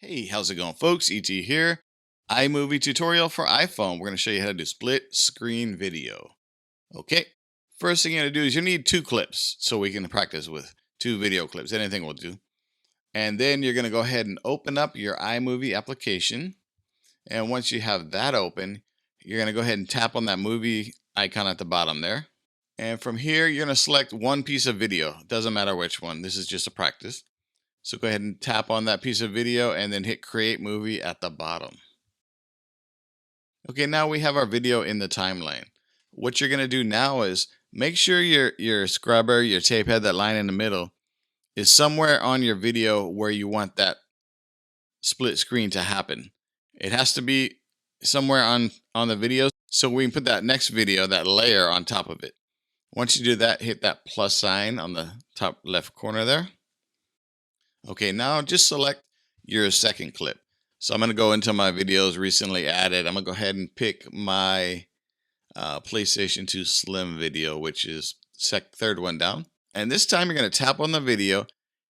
Hey, how's it going, folks? ET here. iMovie tutorial for iPhone. We're going to show you how to do split screen video. Okay, first thing you're going to do is you need two clips so we can practice with two video clips. Anything will do. And then you're going to go ahead and open up your iMovie application. And once you have that open, you're going to go ahead and tap on that movie icon at the bottom there. And from here, you're going to select one piece of video. Doesn't matter which one. This is just a practice. So go ahead and tap on that piece of video and then hit create movie at the bottom. Okay, now we have our video in the timeline. What you're going to do now is make sure your scrubber, your tape head, that line in the middle is somewhere on your video where you want that split screen to happen. It has to be somewhere on the video so we can put that next video, that layer on top of it. Once you do that, hit that plus sign on the top left corner there. Okay, now just select your second clip. So I'm going to go into my videos recently added. I'm going to go ahead and pick my PlayStation 2 Slim video, which is third one down. And this time you're going to tap on the video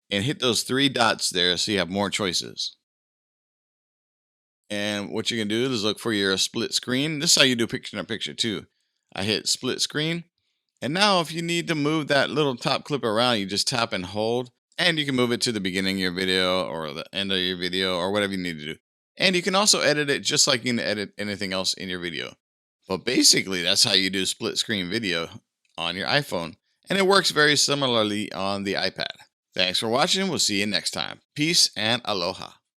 and hit those three dots there so you have more choices. And what you're going to do is look for your split screen. This is how you do picture-in-picture too. I hit split screen. And now if you need to move that little top clip around, you just tap and hold. And you can move it to the beginning of your video or the end of your video or whatever you need to do. And you can also edit it just like you can edit anything else in your video. But basically, that's how you do split screen video on your iPhone. And it works very similarly on the iPad. Thanks for watching. We'll see you next time. Peace and aloha.